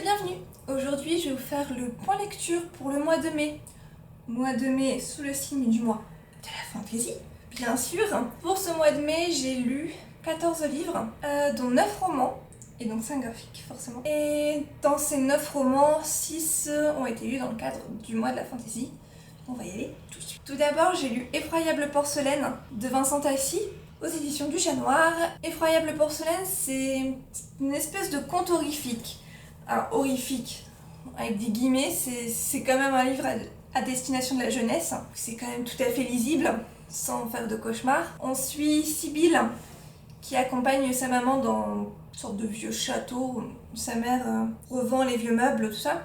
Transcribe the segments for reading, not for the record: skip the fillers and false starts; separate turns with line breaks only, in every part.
bienvenue. Aujourd'hui, je vais vous faire le point lecture pour le mois de mai. Mois de mai sous le signe du mois de la fantaisie, bien sûr. Pour ce mois de mai, j'ai lu 14 livres, dont 9 romans, et donc 5 graphiques forcément. Et dans ces 9 romans, 6 ont été lus dans le cadre du mois de la fantaisie. On va y aller tout de suite. Tout d'abord, j'ai lu Effroyable porcelaine de Vincent Tassi, aux éditions du Chat Noir. Effroyable porcelaine, c'est une espèce de conte horrifique. Alors, horrifique, avec des guillemets, c'est quand même un livre à destination de la jeunesse. C'est quand même tout à fait lisible, sans faire de cauchemar. On suit Sibylle, qui accompagne sa maman dans une sorte de vieux château. Sa mère revend les vieux meubles, tout ça.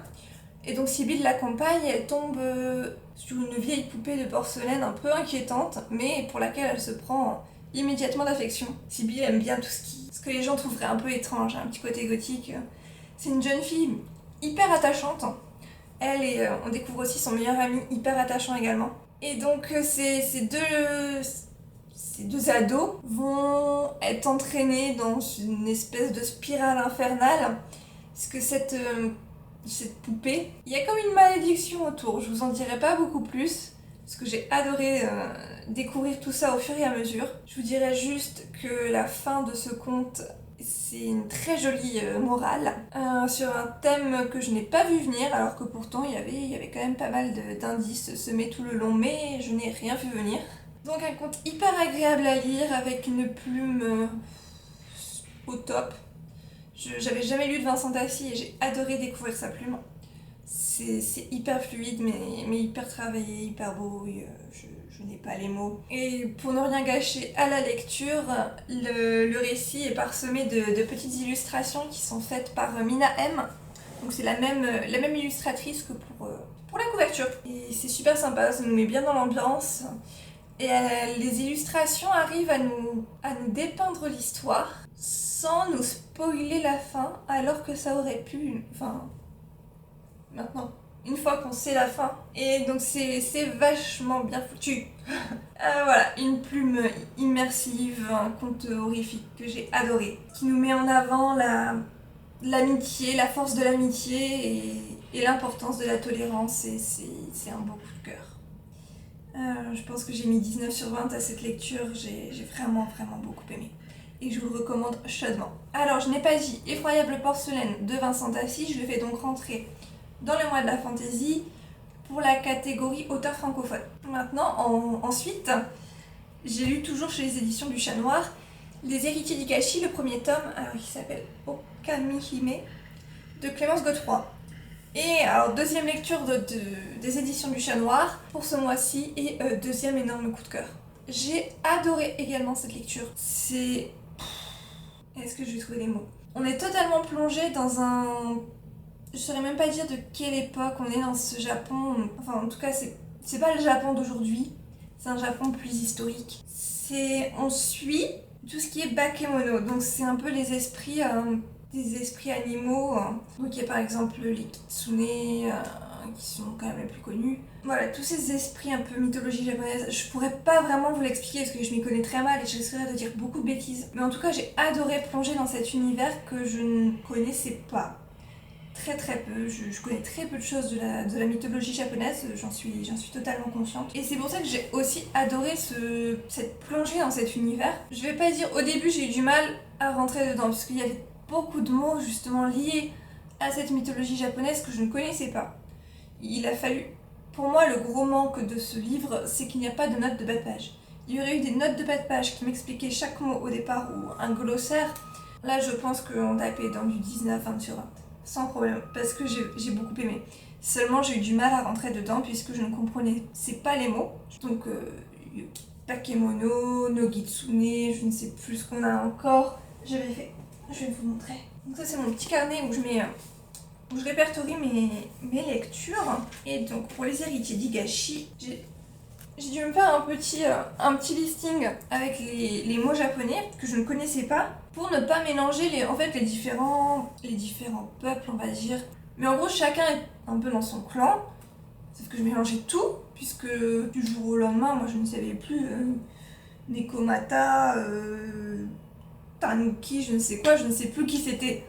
Et donc Sibylle l'accompagne et elle tombe sur une vieille poupée de porcelaine un peu inquiétante, mais pour laquelle elle se prend immédiatement d'affection. Sibylle aime bien tout ce que les gens trouveraient un peu étrange, un petit côté gothique. C'est une jeune fille hyper attachante. Elle et on découvre aussi son meilleur ami hyper attachant également. Et donc ces deux ados vont être entraînés dans une espèce de spirale infernale. Parce que cette poupée, il y a comme une malédiction autour. Je vous en dirai pas beaucoup plus, parce que j'ai adoré découvrir tout ça au fur et à mesure. Je vous dirais juste que la fin de ce conte, c'est une très jolie morale sur un thème que je n'ai pas vu venir, alors que pourtant il y avait quand même pas mal d'indices semés tout le long, mais je n'ai rien vu venir. Donc un conte hyper agréable à lire, avec une plume au top. J'avais jamais lu de Vincent Tassi et j'ai adoré découvrir sa plume. C'est hyper fluide, mais hyper travaillé, hyper beau. Je n'ai pas les mots. Et pour ne rien gâcher à la lecture, le récit est parsemé de petites illustrations qui sont faites par Mina M. Donc c'est la même illustratrice que pour la couverture. Et c'est super sympa, ça nous met bien dans l'ambiance. Et les illustrations arrivent à nous dépeindre l'histoire sans nous spoiler la fin, alors que ça aurait pu... Enfin, maintenant, une fois qu'on sait la fin. Et donc c'est vachement bien foutu. Voilà, une plume immersive, un conte horrifique que j'ai adoré, qui nous met en avant l'amitié, la force de l'amitié et l'importance de la tolérance. Et c'est un beau coup de cœur. Je pense que j'ai mis 19 sur 20 à cette lecture, j'ai vraiment beaucoup aimé. Et je vous le recommande chaudement. Alors, je n'ai pas dit Effroyable porcelaine de Vincent Tassi, je le fais donc rentrer dans le mois de la fantaisie pour la catégorie auteur francophone. Maintenant, ensuite, j'ai lu toujours chez les éditions du Chat Noir Les Héritiers d'Ikashi, le premier tome, alors il s'appelle Okamihime, de Clémence Godefroy. Et alors, deuxième lecture des éditions du Chat Noir pour ce mois-ci et deuxième énorme coup de cœur. J'ai adoré également cette lecture. Est-ce que je vais trouver les mots ? On est totalement plongé dans un... Je saurais même pas dire de quelle époque on est dans ce Japon. Enfin, en tout cas, c'est pas le Japon d'aujourd'hui. C'est un Japon plus historique. On suit tout ce qui est bakemono. Donc c'est un peu les esprits... des esprits animaux. Donc il y a par exemple les kitsune, qui sont quand même les plus connus. Voilà, tous ces esprits un peu mythologie japonaise, je pourrais pas vraiment vous l'expliquer parce que je m'y connais très mal et je risquerais de dire beaucoup de bêtises. Mais en tout cas, j'ai adoré plonger dans cet univers que je ne connaissais pas. Très peu, je connais très peu de choses de la mythologie japonaise, j'en suis totalement consciente. Et c'est pour ça que j'ai aussi adoré cette plongée dans cet univers. Je vais pas dire, au début j'ai eu du mal à rentrer dedans parce qu'il y avait beaucoup de mots justement liés à cette mythologie japonaise que je ne connaissais pas. Il a fallu, pour moi, le gros manque de ce livre, c'est qu'il n'y a pas de notes de bas de page. Il y aurait eu des notes de bas de page qui m'expliquaient chaque mot au départ ou un glossaire. Là, je pense qu'on tapait dans du 19-20 sur 20, sans problème, parce que j'ai beaucoup aimé. Seulement, j'ai eu du mal à rentrer dedans puisque je ne comprenais pas les mots. Donc, bakemono, nogitsune, je ne sais plus ce qu'on a encore. Je vais vous montrer. Donc ça c'est mon petit carnet où je répertorie mes lectures. Et donc pour les héritiers d'Higashi, j'ai dû me faire un petit listing avec les mots japonais que je ne connaissais pas pour ne pas mélanger les différents peuples, on va dire. Mais en gros chacun est un peu dans son clan, sauf que je mélangeais tout puisque du jour au lendemain moi je ne savais plus Nekomata, Tanuki, je ne sais quoi, je ne sais plus qui c'était.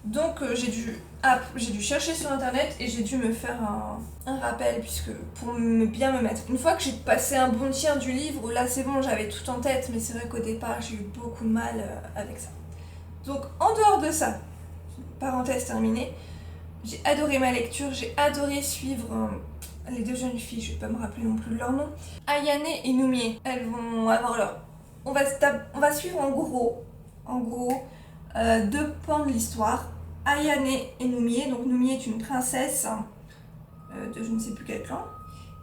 Donc j'ai dû chercher sur internet et j'ai dû me faire un rappel puisque pour bien me mettre. Une fois que j'ai passé un bon tiers du livre, là c'est bon, j'avais tout en tête, mais c'est vrai qu'au départ j'ai eu beaucoup de mal avec ça. Donc en dehors de ça, parenthèse terminée, j'ai adoré ma lecture, j'ai adoré suivre les deux jeunes filles, je vais pas me rappeler non plus leur nom, Ayane et Noumie. Elles vont avoir leur... On va suivre en gros deux pans de l'histoire. Ayane et Noumie. Donc Noumie est une princesse de je ne sais plus quel clan.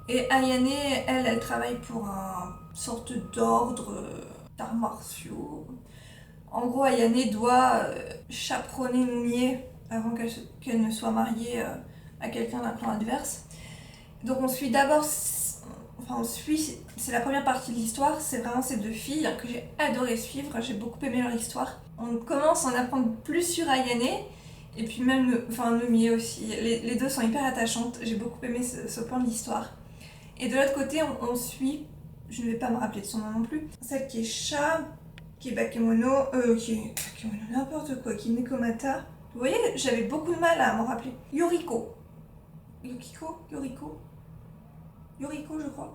Et Ayane, elle travaille pour une sorte d'ordre d'arts martiaux. En gros, Ayane doit chaperonner Noumie avant qu'elle ne soit mariée à quelqu'un d'un clan adverse. Donc on suit d'abord... c'est la première partie de l'histoire, c'est vraiment ces deux filles que j'ai adoré suivre, j'ai beaucoup aimé leur histoire. On commence à en apprendre plus sur Ayane, et puis même, Noumie aussi, les deux sont hyper attachantes, j'ai beaucoup aimé ce point de l'histoire. Et de l'autre côté, on suit, je ne vais pas me rappeler de son nom non plus, celle qui est Sha, qui est Bakemono, n'importe quoi, qui est Nekomata. Vous voyez, j'avais beaucoup de mal à m'en rappeler. Yoriko, je crois.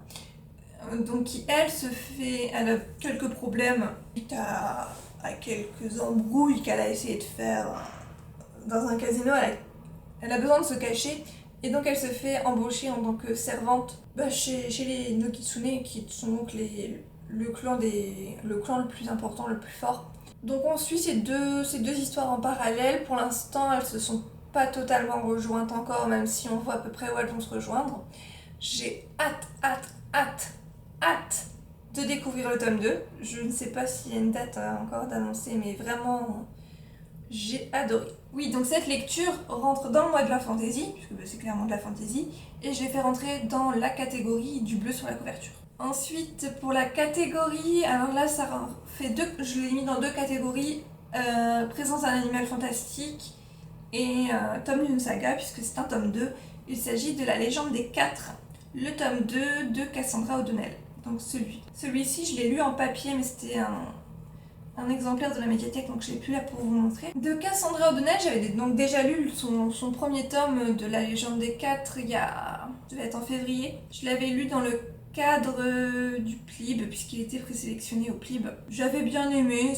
Donc qui elle a quelques problèmes suite à quelques embrouilles qu'elle a essayé de faire dans un casino. Elle a besoin de se cacher et donc elle se fait embaucher en tant que servante chez les Nokitsune, qui sont donc le clan le plus important, le plus fort. Donc on suit ces deux histoires en parallèle. Pour l'instant, elles se sont pas totalement rejointes encore, même si on voit à peu près où elles vont se rejoindre. J'ai hâte de découvrir le tome 2. Je ne sais pas s'il y a une date encore d'annoncer, mais vraiment, j'ai adoré. Oui, donc cette lecture rentre dans le mois de la fantasy, puisque c'est clairement de la fantasy, et je l'ai fait rentrer dans la catégorie du bleu sur la couverture. Ensuite, pour la catégorie, alors là, je l'ai mis dans deux catégories, présence d'un animal fantastique et tome d'une saga, puisque c'est un tome 2. Il s'agit de La légende des 4, le tome 2 de Cassandra O'Donnell. Donc celui-ci, je l'ai lu en papier, mais c'était un exemplaire de la médiathèque, donc je l'ai plus là pour vous montrer. De Cassandra O'Donnell, j'avais donc déjà lu son premier tome de La légende des 4 ça devait être en février. Je l'avais lu dans le cadre du PLIB, puisqu'il était présélectionné au PLIB. J'avais bien aimé,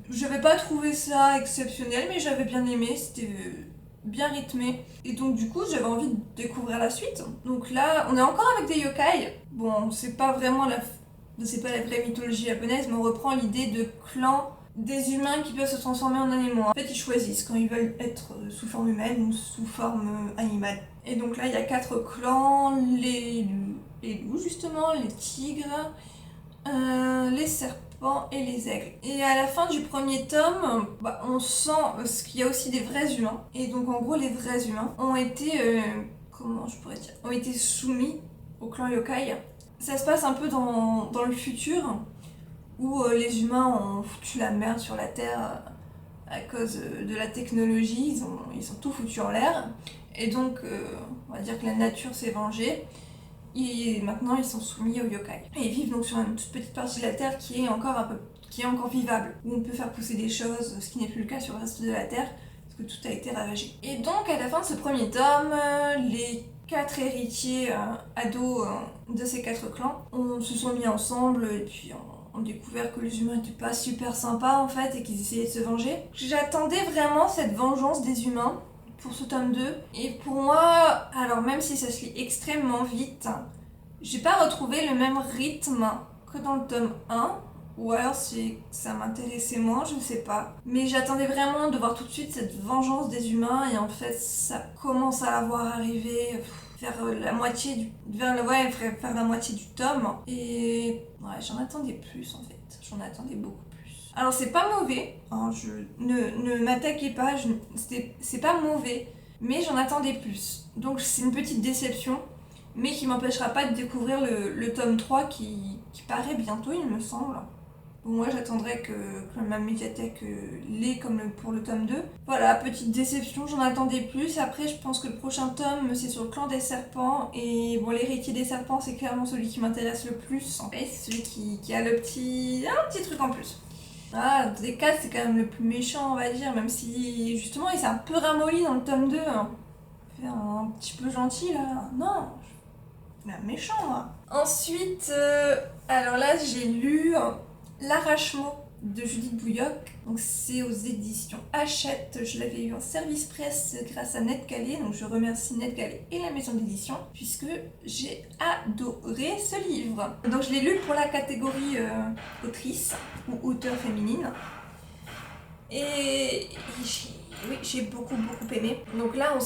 j'avais pas trouvé ça exceptionnel, mais j'avais bien aimé, c'était bien rythmé. Et donc du coup, j'avais envie de découvrir la suite. Donc là, on est encore avec des yokai. Bon, c'est pas la vraie mythologie japonaise, mais on reprend l'idée de clans des humains qui peuvent se transformer en animaux. En fait, ils choisissent quand ils veulent être sous forme humaine ou sous forme animale. Et donc là, il y a 4 clans, les loups justement, les tigres, les serpents et les aigles. Et à la fin du premier tome, on sent qu'il y a aussi des vrais humains. Et donc en gros, les vrais humains ont été, ont été soumis au clan yokai. Ça se passe un peu dans le futur, où les humains ont foutu la merde sur la Terre à cause de la technologie, ils ont tout foutu en l'air. Et donc, on va dire que la nature s'est vengée. Et maintenant, ils sont soumis aux yokai. Et ils vivent donc sur une toute petite partie de la Terre qui est encore vivable, où on peut faire pousser des choses, ce qui n'est plus le cas sur le reste de la Terre, parce que tout a été ravagé. Et donc, à la fin de ce premier tome, les 4 héritiers ados de ces 4 clans se sont mis ensemble et puis ont découvert que les humains n'étaient pas super sympas en fait et qu'ils essayaient de se venger. J'attendais vraiment cette vengeance des humains pour ce tome 2. Et pour moi, alors même si ça se lit extrêmement vite, j'ai pas retrouvé le même rythme que dans le tome 1. Ou alors ça m'intéressait moins, je ne sais pas. Mais j'attendais vraiment de voir tout de suite cette vengeance des humains et en fait ça commence à la voir arriver vers la moitié du tome. Et ouais, j'en attendais plus en fait, j'en attendais beaucoup plus. Alors c'est pas mauvais, hein, ne m'attaquez pas, c'est pas mauvais, mais j'en attendais plus. Donc c'est une petite déception, mais qui m'empêchera pas de découvrir le tome 3 qui paraît bientôt il me semble. Bon, moi j'attendrai que ma médiathèque l'ait comme pour le tome 2. Voilà, petite déception, j'en attendais plus. Après je pense que le prochain tome c'est sur le clan des serpents. Et bon, l'héritier des serpents c'est clairement celui qui m'intéresse le plus. En fait, c'est celui qui a un petit truc en plus. Ah, des 4, c'est quand même le plus méchant, on va dire, même si justement il s'est un peu ramolli dans le tome 2. Hein. Il fait un petit peu gentil là. Non, il est méchant moi. Ensuite, alors là j'ai lu L'arrache-mot de Judith Bouilloc. Donc c'est aux éditions Hachette. Je l'avais eu en service presse grâce à Net Calais. Donc je remercie Net Calais et la maison d'édition puisque j'ai adoré ce livre. Donc je l'ai lu pour la catégorie autrice ou auteur féminine. Et j'ai beaucoup aimé. Donc là on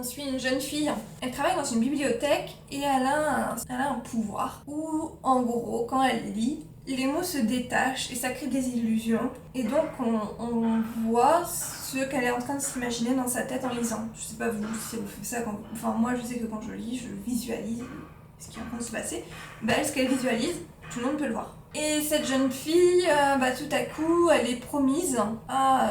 suit une jeune fille. Elle travaille dans une bibliothèque et elle a un pouvoir où en gros quand elle lit, les mots se détachent et ça crée des illusions. Et donc on voit ce qu'elle est en train de s'imaginer dans sa tête en lisant. Je sais pas vous si vous faites ça quand... Enfin moi je sais que quand je lis, je visualise ce qui est en train de se passer. Bah elle, ce qu'elle visualise, tout le monde peut le voir. Et cette jeune fille, tout à coup, elle est promise à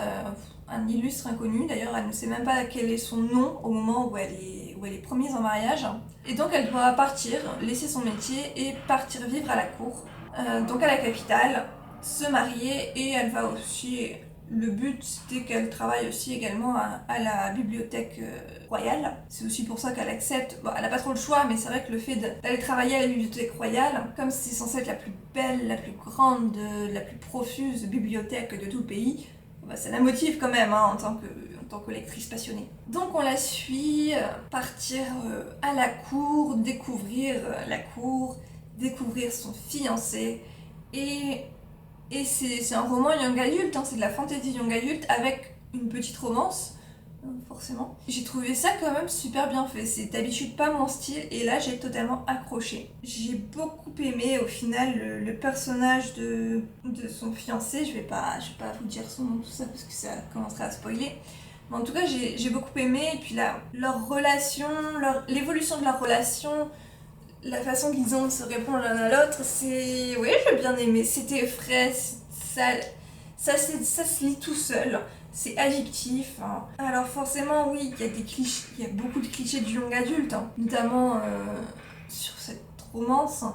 un illustre inconnu. D'ailleurs, elle ne sait même pas quel est son nom au moment où elle est promise en mariage. Et donc elle doit partir, laisser son métier et partir vivre à la cour. Donc à la capitale, se marier et elle va aussi... Le but, c'était qu'elle travaille aussi également à la bibliothèque royale. C'est aussi pour ça qu'elle accepte. Bon, elle n'a pas trop le choix, mais c'est vrai que le fait d'aller travailler à la bibliothèque royale, comme c'est censé être la plus belle, la plus grande, la plus profuse bibliothèque de tout le pays, bah, ça la motive quand même hein, en tant que lectrice passionnée. Donc on la suit partir à la cour, découvrir la cour, découvrir son fiancé et c'est un roman young adulte, hein, c'est de la fantasy young adulte avec une petite romance, forcément. J'ai trouvé ça quand même super bien fait, c'est d'habitude pas mon style et là j'ai totalement accroché. J'ai beaucoup aimé au final le personnage de son fiancé, je vais pas vous dire son nom tout ça parce que ça commencerait à spoiler. Mais en tout cas j'ai beaucoup aimé et puis là, leur relation, l'évolution de leur relation, la façon qu'ils ont de se répondre l'un à l'autre, oui, j'ai bien aimé. C'était frais, ça se lit tout seul. C'est addictif. Hein. Alors forcément, oui, il y a des clichés, il y a beaucoup de clichés du young adulte, hein, notamment sur cette romance.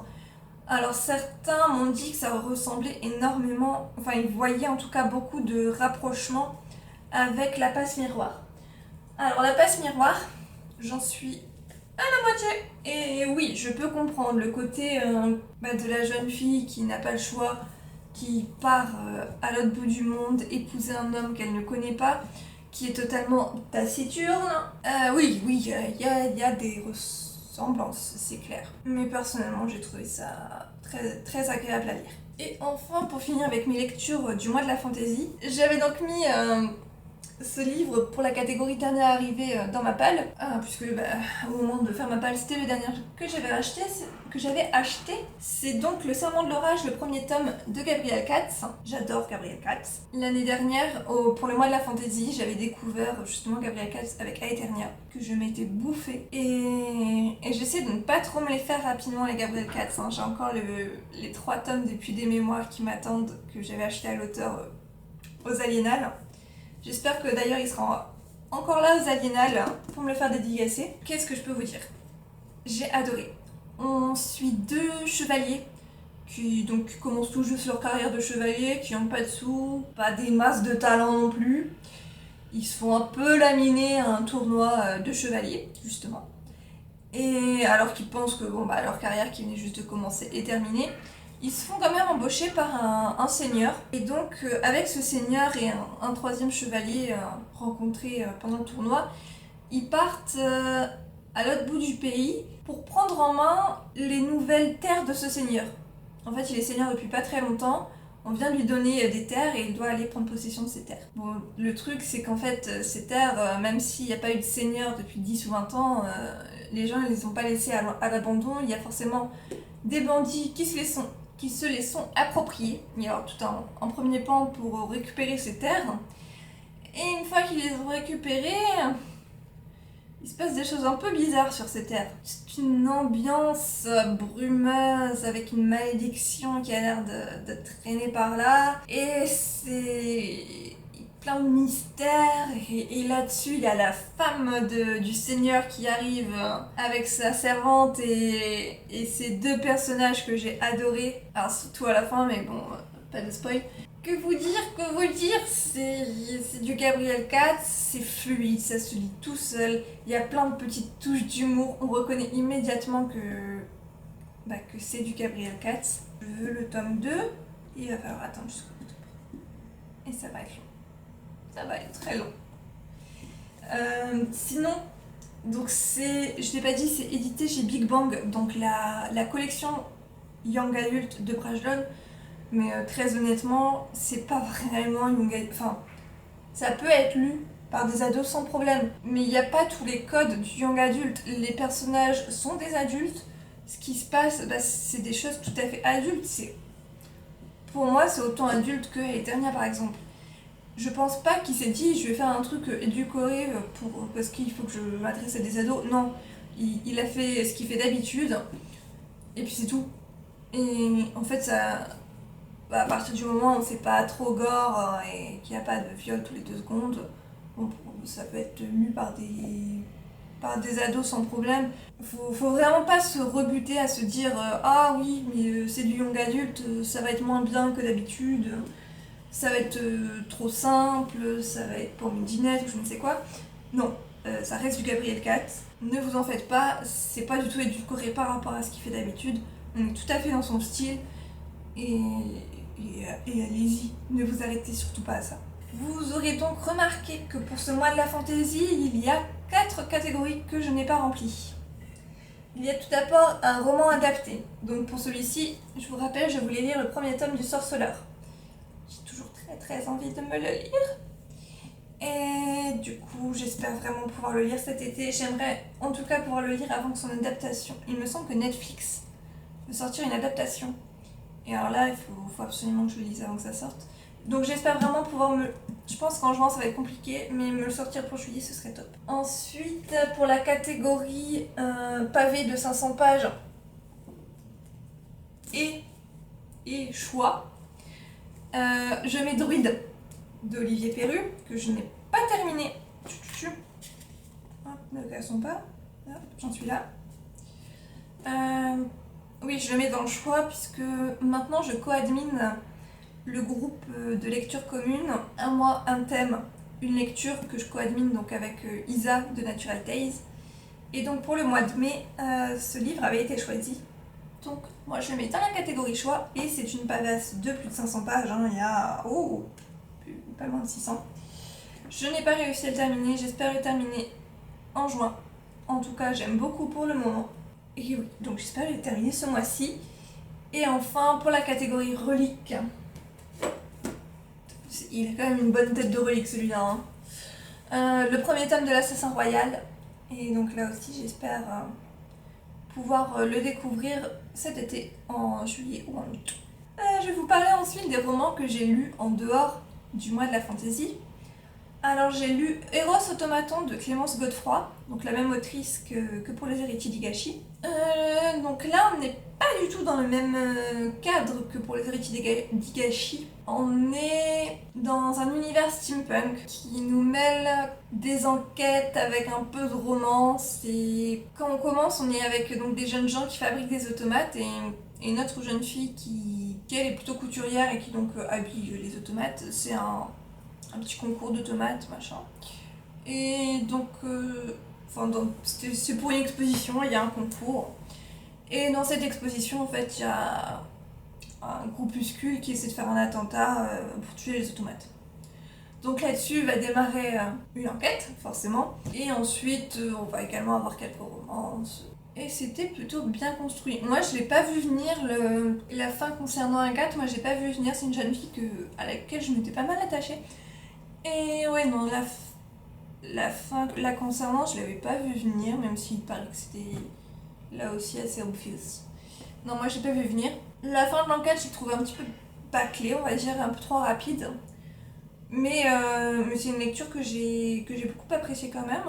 Alors certains m'ont dit que ça ressemblait énormément, enfin ils voyaient en tout cas beaucoup de rapprochements avec La Passe Miroir. Alors La Passe Miroir, j'en suis à la moitié. Et oui, je peux comprendre le côté de la jeune fille qui n'a pas le choix, qui part à l'autre bout du monde, épouser un homme qu'elle ne connaît pas, qui est totalement taciturne. Oui, il y a des ressemblances, c'est clair. Mais personnellement, j'ai trouvé ça très agréable à lire. Et enfin, pour finir avec mes lectures du mois de la fantaisie, j'avais donc mis ce livre pour la catégorie dernier arrivé dans ma palle, puisque au moment de faire ma palle, c'était le dernier que j'avais acheté. C'est donc Le Serment de l'Orage, le premier tome de Gabriel Katz. J'adore Gabriel Katz. L'année dernière, pour le mois de la fantaisie, j'avais découvert justement Gabriel Katz avec Aeternia, que je m'étais bouffée. Et j'essaie de ne pas trop me les faire rapidement, les Gabriel Katz. Hein. J'ai encore les 3 tomes depuis des mémoires qui m'attendent, que j'avais acheté à l'auteur aux Aliénales. J'espère que d'ailleurs il sera encore là aux Aliénales pour me le faire dédicacer. Qu'est-ce que je peux vous dire? J'ai adoré. On suit 2 chevaliers qui donc commencent tout juste leur carrière de chevalier, qui n'ont pas de sous, pas des masses de talent non plus. Ils se font un peu laminer à un tournoi de chevaliers, justement. Et alors qu'ils pensent que leur carrière qui venait juste de commencer est terminée, ils se font quand même embaucher par un seigneur. Et donc, avec ce seigneur et un 3e chevalier rencontré pendant le tournoi, ils partent à l'autre bout du pays pour prendre en main les nouvelles terres de ce seigneur. En fait, il est seigneur depuis pas très longtemps. On vient de lui donner des terres et il doit aller prendre possession de ces terres. Bon, le truc, c'est qu'en fait, ces terres, même s'il n'y a pas eu de seigneur depuis 10 ou 20 ans, les gens ne les ont pas laissées à l'abandon. Il y a forcément des bandits qui se les sont appropriés, alors tout en premier plan pour récupérer ces terres. Et une fois qu'ils les ont récupérées, il se passe des choses un peu bizarres sur ces terres. C'est une ambiance brumeuse avec une malédiction qui a l'air de traîner par là. Et c'est plein de mystères. Et là-dessus, il y a la femme du seigneur qui arrive avec sa servante et ces 2 personnages que j'ai adorés. Alors surtout à la fin, mais bon, pas de spoil. Que vous dire, c'est du Gabriel Katz, c'est fluide, ça se lit tout seul, il y a plein de petites touches d'humour, on reconnaît immédiatement que c'est du Gabriel Katz. Je veux le tome 2, il va falloir attendre jusqu'au bout. Et ça va être long. Ça va être très long. Sinon, donc je l'ai pas dit, c'est édité chez Big Bang, donc la collection Young Adult de Brajlon. Mais très honnêtement, c'est pas vraiment Young Adult. Enfin, ça peut être lu par des ados sans problème, mais il n'y a pas tous les codes du Young Adult. Les personnages sont des adultes. Ce qui se passe, c'est des choses tout à fait adultes. Pour moi, c'est autant adulte que Eternia par exemple. Je pense pas qu'il s'est dit je vais faire un truc édulcoré parce qu'il faut que je m'adresse à des ados. Non, il a fait ce qu'il fait d'habitude, et puis c'est tout. Et en fait, ça, à partir du moment où c'est pas trop gore et qu'il n'y a pas de viol tous les 2 secondes, bon, ça peut être lu par des ados sans problème. Faut vraiment pas se rebuter à se dire ah oui, mais c'est du young adulte, ça va être moins bien que d'habitude, ça va être trop simple, ça va être pour une dinette ou je ne sais quoi. Non, ça reste du Gabriel Katz. Ne vous en faites pas, c'est pas du tout édulcoré par rapport à ce qu'il fait d'habitude. On est tout à fait dans son style et allez-y, ne vous arrêtez surtout pas à ça. Vous aurez donc remarqué que pour ce mois de la fantaisie, il y a 4 catégories que je n'ai pas remplies. Il y a tout d'abord un roman adapté. Donc pour celui-ci, je vous rappelle, je voulais lire le premier tome du Sorceleur. J'ai toujours très envie de me le lire. Et du coup, j'espère vraiment pouvoir le lire cet été. J'aimerais en tout cas pouvoir le lire avant son adaptation. Il me semble que Netflix veut sortir une adaptation. Et alors là, il faut absolument que je le lise avant que ça sorte. Donc j'espère vraiment pouvoir Je pense qu'en juin ça va être compliqué, mais me le sortir pour juillet ce serait top. Ensuite, pour la catégorie pavé de 500 pages et choix, je mets Druide d'Olivier Perru, que je n'ai pas terminé. Hop, ne cassons pas. Hop, j'en suis là. Oui, je le mets dans le choix puisque maintenant je co-admine le groupe de lecture commune. Un mois, un thème, une lecture que je co-admine donc avec Isa de Natural Tales. Et donc pour le mois de mai, ce livre avait été choisi. Donc moi je le mets dans la catégorie choix et c'est une pavasse de plus de 500 pages. Hein. Il y a pas loin de 600. Je n'ai pas réussi à le terminer, j'espère le terminer en juin. En tout cas, j'aime beaucoup pour le moment. Et oui, donc j'espère le terminer ce mois-ci. Et enfin, pour la catégorie relique, il a quand même une bonne tête de relique celui-là. Hein. Le premier tome de l'Assassin Royal. Et donc là aussi, j'espère pouvoir le découvrir cet été, en juillet ou en août. Je vais vous parler ensuite des romans que j'ai lus en dehors du mois de la fantaisie. Alors j'ai lu Eros Automaton de Clémence Godefroy, donc la même autrice que pour Les Héritiers d'Higashi. Donc là on n'est pas du tout dans le même cadre que pour Les Héritiers d'Higashi. On est dans un univers steampunk qui nous mêle des enquêtes avec un peu de romance. Et quand on commence, on est avec donc des jeunes gens qui fabriquent des automates et une autre jeune fille qui elle est plutôt couturière et qui donc habille les automates. C'est un petit concours de tomates, machin. Et donc, c'est pour une exposition, il y a un concours. Et dans cette exposition, en fait, il y a un groupuscule qui essaie de faire un attentat pour tuer les automates. Donc là-dessus va démarrer une enquête, forcément. Et ensuite, on va également avoir quelques romances. Et c'était plutôt bien construit. Moi, je l'ai pas vu venir, la fin concernant Agathe, moi, j'ai pas vu venir. C'est une jeune fille à laquelle je m'étais pas mal attachée. Et ouais, non, la fin la concernant, je l'avais pas vu venir, même s'il paraît que c'était là aussi assez obvious. Non, moi j'ai pas vu venir. La fin de l'enquête, j'ai trouvé un petit peu bâclée, on va dire, un peu trop rapide. Mais c'est une lecture que j'ai beaucoup appréciée quand même.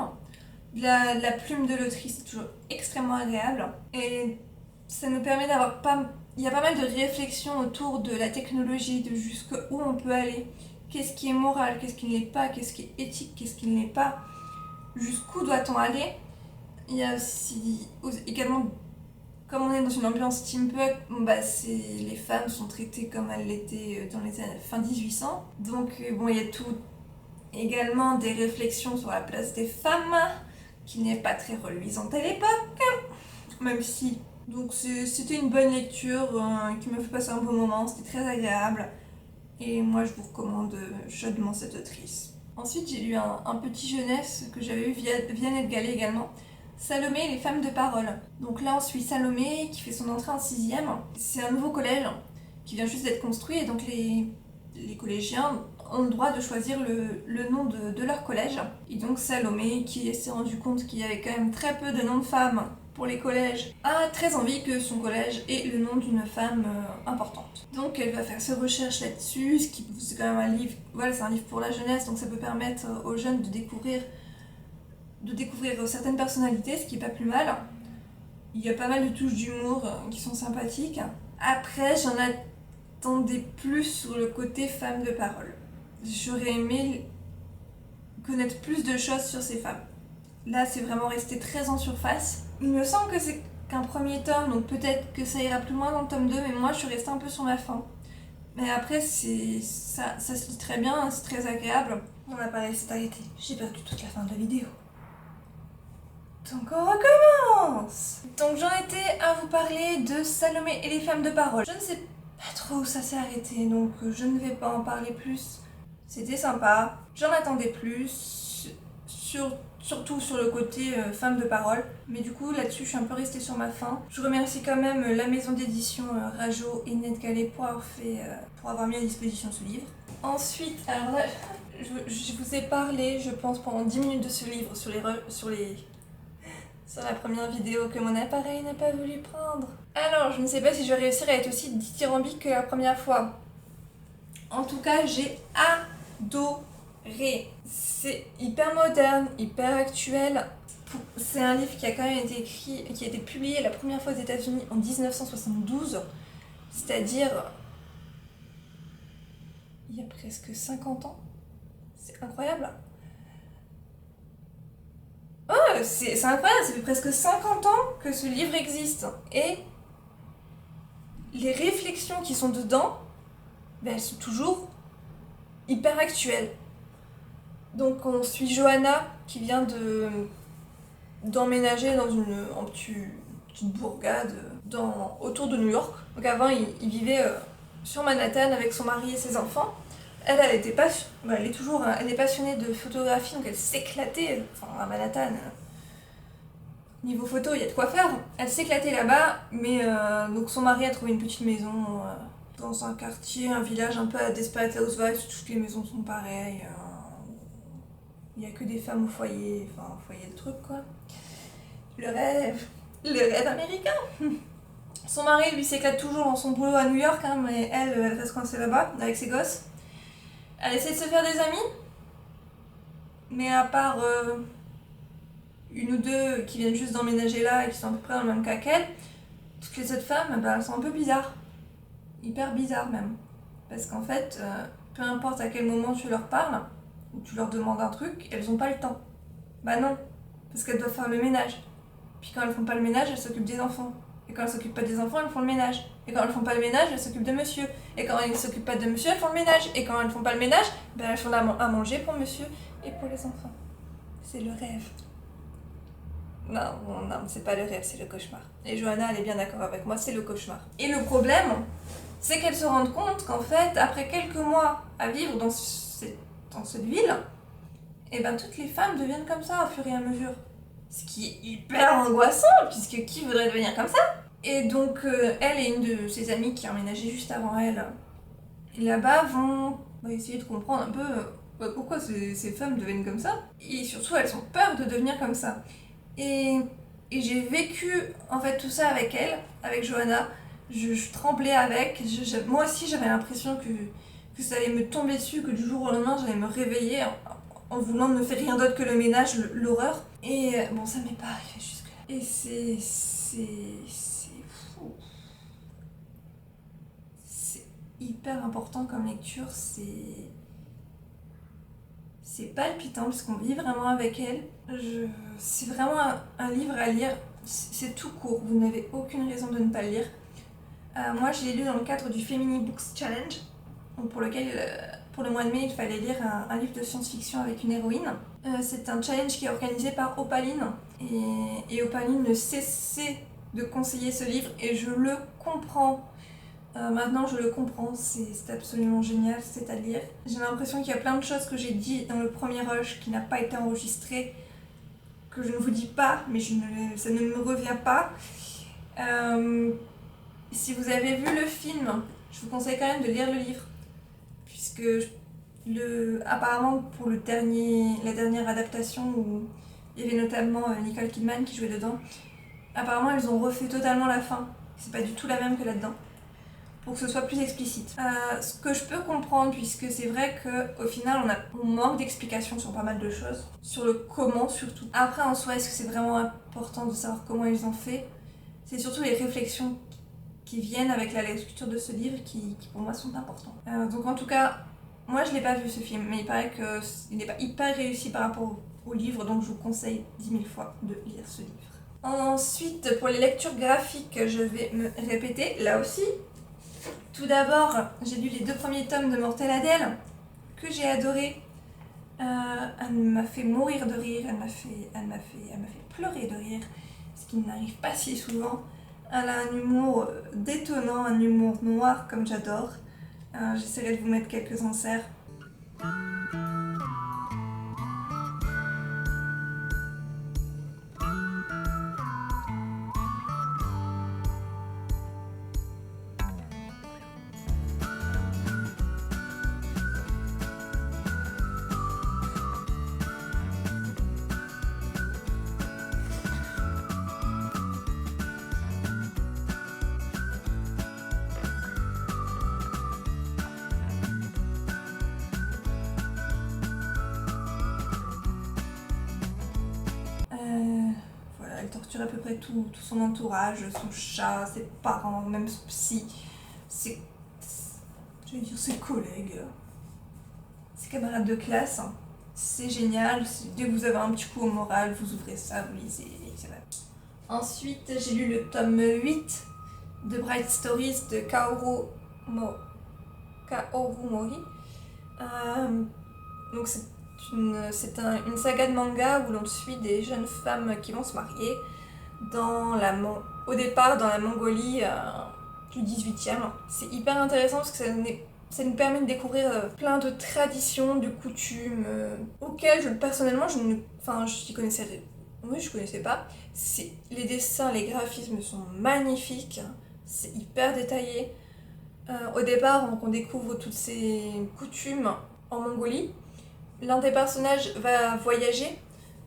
La plume de l'autrice est toujours extrêmement agréable. Et ça nous permet d'avoir il y a pas mal de réflexions autour de la technologie, de jusqu'où on peut aller. Qu'est-ce qui est moral, qu'est-ce qui ne l'est pas, qu'est-ce qui est éthique, qu'est-ce qui ne l'est pas, jusqu'où doit-on aller. Il y a aussi également, Comme on est dans une ambiance steampunk, les femmes sont traitées comme elles l'étaient dans les années fin 1800. Donc il y a tout également des réflexions sur la place des femmes, qui n'est pas très reluisante à l'époque, même si. Donc c'était une bonne lecture qui m'a fait passer un bon moment, c'était très agréable. Et moi je vous recommande chaudement cette autrice. Ensuite j'ai lu un petit jeunesse que j'avais eu via Vianney Gallet également. Salomé et les femmes de parole. Donc là on suit Salomé qui fait son entrée en 6ème. C'est un nouveau collège qui vient juste d'être construit et donc les collégiens ont le droit de choisir le nom de leur collège. Et donc Salomé, qui s'est rendu compte qu'il y avait quand même très peu de noms de femmes pour les collèges, a très envie que son collège ait le nom d'une femme importante. Donc elle va faire ses recherches là-dessus, c'est quand même un livre, voilà, c'est un livre pour la jeunesse, donc ça peut permettre aux jeunes de découvrir certaines personnalités, ce qui est pas plus mal. Il y a pas mal de touches d'humour qui sont sympathiques. Après, j'en attendais plus sur le côté femme de parole. J'aurais aimé connaître plus de choses sur ces femmes. Là, c'est vraiment resté très en surface. Il me semble que c'est qu'un premier tome, donc peut-être que ça ira plus loin dans le tome 2, mais moi, je suis restée un peu sur ma faim. Mais après, ça se lit très bien, c'est très agréable. Mon appareil s'est arrêté. J'ai perdu toute la fin de la vidéo. Donc on recommence. Donc j'en étais à vous parler de Salomé et les femmes de parole. Je ne sais pas trop où ça s'est arrêté, donc je ne vais pas en parler plus. C'était sympa, j'en attendais plus, surtout sur le côté femmes de parole. Mais du coup là-dessus je suis un peu restée sur ma faim. Je remercie quand même la maison d'édition Rajo et Net Gallet pour avoir mis à disposition ce livre. Ensuite, alors là, je vous ai parlé, je pense, pendant 10 minutes de ce livre sur la première vidéo que mon appareil n'a pas voulu prendre. Alors, je ne sais pas si je vais réussir à être aussi dithyrambique que la première fois. En tout cas, j'ai adoré. C'est hyper moderne, hyper actuel. C'est un livre qui a quand même été écrit, qui a été publié la première fois aux États-Unis en 1972, c'est-à-dire il y a presque 50 ans. C'est incroyable. Oh, c'est incroyable, ça fait presque 50 ans que ce livre existe. Et les réflexions qui sont dedans, elles sont toujours hyper actuelles. Donc on suit Johanna qui vient d'emménager dans une petite bourgade autour de New York. Donc avant il vivait sur Manhattan avec son mari et ses enfants. Elle est passionnée de photographie, donc elle s'éclatait, à Manhattan. Niveau photo, il y a de quoi faire. Elle s'éclatait là-bas, mais donc son mari a trouvé une petite maison dans un quartier, un village un peu à Desperate Housewives, toutes les maisons sont pareilles. Il n'y a que des femmes au foyer, au foyer de truc quoi. Le rêve américain. Son mari, lui, s'éclate toujours dans son boulot à New York, mais elle reste coincée là-bas avec ses gosses. Elle essaie de se faire des amis, mais à part une ou deux qui viennent juste d'emménager là et qui sont à peu près dans le même cas qu'elle, toutes les autres femmes, elles sont un peu bizarres. Hyper bizarres même. Parce qu'en fait, peu importe à quel moment tu leur parles, ou tu leur demandes un truc, elles ont pas le temps. Bah non, parce qu'elles doivent faire le ménage. Puis quand elles font pas le ménage, elles s'occupent des enfants. Et quand elles s'occupent pas des enfants, elles font le ménage. Et quand elles font pas le ménage, elles s'occupent de monsieur. Et quand elles s'occupent pas de monsieur, elles font le ménage. Et quand elles font pas le ménage, elles font à manger pour monsieur et pour les enfants. C'est le rêve. Non, c'est pas le rêve, c'est le cauchemar. Et Johanna, elle est bien d'accord avec moi, c'est le cauchemar. Et le problème, c'est qu'elle se rend compte qu'en fait, après quelques mois à vivre dans cette ville, toutes les femmes deviennent comme ça au fur et à mesure. Ce qui est hyper angoissant, puisque qui voudrait devenir comme ça? Et donc, elle et une de ses amies qui a emménagé juste avant elle, là-bas, vont essayer de comprendre un peu pourquoi ces femmes deviennent comme ça. Et surtout, elles ont peur de devenir comme ça. Et j'ai vécu en fait tout ça avec elle, avec Johanna. Je tremblais avec. Moi aussi, j'avais l'impression que ça allait me tomber dessus, que du jour au lendemain, j'allais me réveiller en voulant ne faire rien d'autre que le ménage, l'horreur. Et bon, ça m'est pas arrivé jusque-là. Et c'est fou. C'est hyper important comme lecture, c'est palpitant parce qu'on vit vraiment avec elle. C'est vraiment un livre à lire c'est tout court, vous n'avez aucune raison de ne pas le lire. Moi je l'ai lu dans le cadre du Femini Books Challenge, donc pour le mois de mai il fallait lire un livre de science-fiction avec une héroïne. C'est un challenge qui est organisé par Opaline, et Opaline ne cessait de conseiller ce livre et je le comprends. Maintenant je le comprends, c'est absolument génial, c'est à lire. J'ai l'impression qu'il y a plein de choses que j'ai dit dans le premier rush qui n'a pas été enregistré, que je ne vous dis pas, mais ça ne me revient pas. Si vous avez vu le film, je vous conseille quand même de lire le livre, puisque apparemment pour la dernière adaptation où il y avait notamment Nicole Kidman qui jouait dedans, apparemment ils ont refait totalement la fin, c'est pas du tout la même que là-dedans, pour que ce soit plus explicite. Ce que je peux comprendre, puisque c'est vrai qu'au final on manque d'explications sur pas mal de choses, sur le comment surtout. Après en soi, est-ce que c'est vraiment important de savoir comment ils ont fait? C'est surtout les réflexions qui viennent avec la lecture de ce livre qui pour moi sont importantes. Donc en tout cas, moi je l'ai pas vu ce film, mais il paraît qu'il n'est pas hyper réussi par rapport au livre, donc je vous conseille 10 000 fois de lire ce livre. Ensuite, pour les lectures graphiques, je vais me répéter là aussi. Tout d'abord, j'ai lu les 2 premiers tomes de Mortel Adèle, que j'ai adoré. Elle m'a fait mourir de rire, elle m'a fait pleurer de rire, ce qui n'arrive pas si souvent. Elle a un humour détonnant, un humour noir comme j'adore. J'essaierai de vous mettre quelques inserts. Voilà, elle torture à peu près tout son entourage, son chat, ses parents, même son psy, ses collègues, ses camarades de classe. C'est génial, dès que vous avez un petit coup au moral, vous ouvrez ça, vous lisez, et c'est vrai. Ensuite, j'ai lu le tome 8 de Bright Stories de Kaoru Mori. Donc c'est une saga de manga où l'on suit des jeunes femmes qui vont se marier au départ dans la Mongolie du 18e. C'est hyper intéressant parce que ça nous permet de découvrir plein de traditions, de coutumes auxquelles personnellement je connaissais pas. Les dessins, les graphismes sont magnifiques, c'est hyper détaillé. Au départ, on découvre toutes ces coutumes en Mongolie. L'un des personnages va voyager,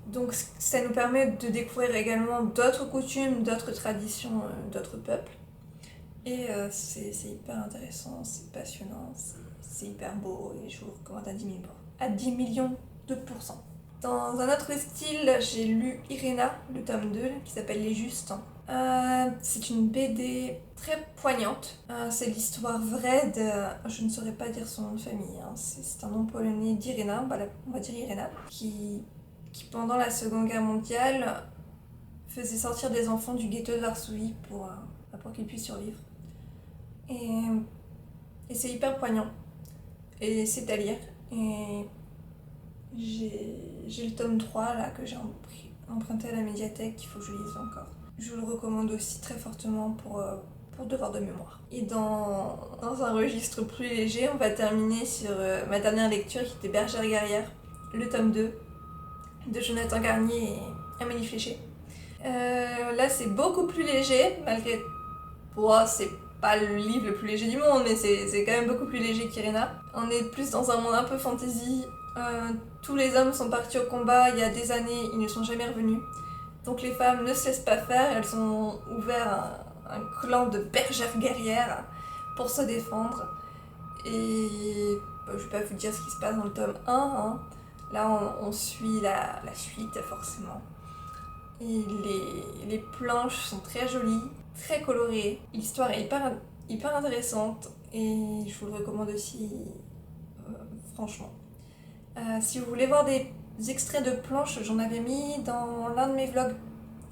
donc ça nous permet de découvrir également d'autres coutumes, d'autres traditions, d'autres peuples. Et c'est hyper intéressant, c'est passionnant, c'est hyper beau et je vous le recommande à 10 millions de pourcents. Dans un autre style, j'ai lu Irena, le tome 2, qui s'appelle Les Justes. C'est une BD très poignante. C'est l'histoire vraie je ne saurais pas dire son nom de famille, hein. C'est un nom polonais d'Irena, on va dire Irena, qui pendant la Seconde Guerre mondiale faisait sortir des enfants du ghetto de Varsovie pour qu'ils puissent survivre. Et c'est hyper poignant. Et c'est à lire. Et j'ai le tome 3 là que j'ai emprunté à la médiathèque, qu'il faut que je lise encore. Je vous le recommande aussi très fortement pour devoir de mémoire. Et dans un registre plus léger, on va terminer sur ma dernière lecture qui était Bergère guerrière, le tome 2 de Jonathan Garnier et Amélie Fléché. Là c'est beaucoup plus léger, malgré... c'est pas le livre le plus léger du monde, mais c'est quand même beaucoup plus léger qu'Irena. On est plus dans un monde un peu fantasy. Tous les hommes sont partis au combat il y a des années, ils ne sont jamais revenus. Donc les femmes ne se laissent pas faire, elles ont ouvert un clan de bergères guerrières pour se défendre. Et je vais pas vous dire ce qui se passe dans le tome 1, hein. Là on suit la suite forcément. Et les planches sont très jolies, très colorées. L'histoire est hyper intéressante et je vous le recommande aussi, franchement. Si vous voulez voir des extraits de planches, j'en avais mis dans l'un de mes vlogs.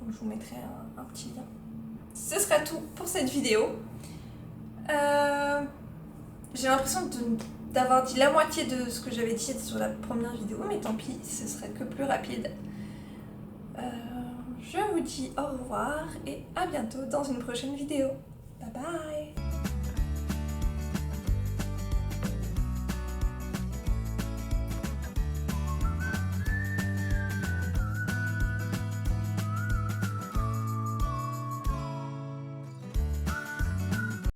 Donc je vous mettrai un petit lien. Ce sera tout pour cette vidéo. J'ai l'impression d'avoir dit la moitié de ce que j'avais dit sur la première vidéo, mais tant pis, ce serait que plus rapide. Je vous dis au revoir et à bientôt dans une prochaine vidéo. Bye bye!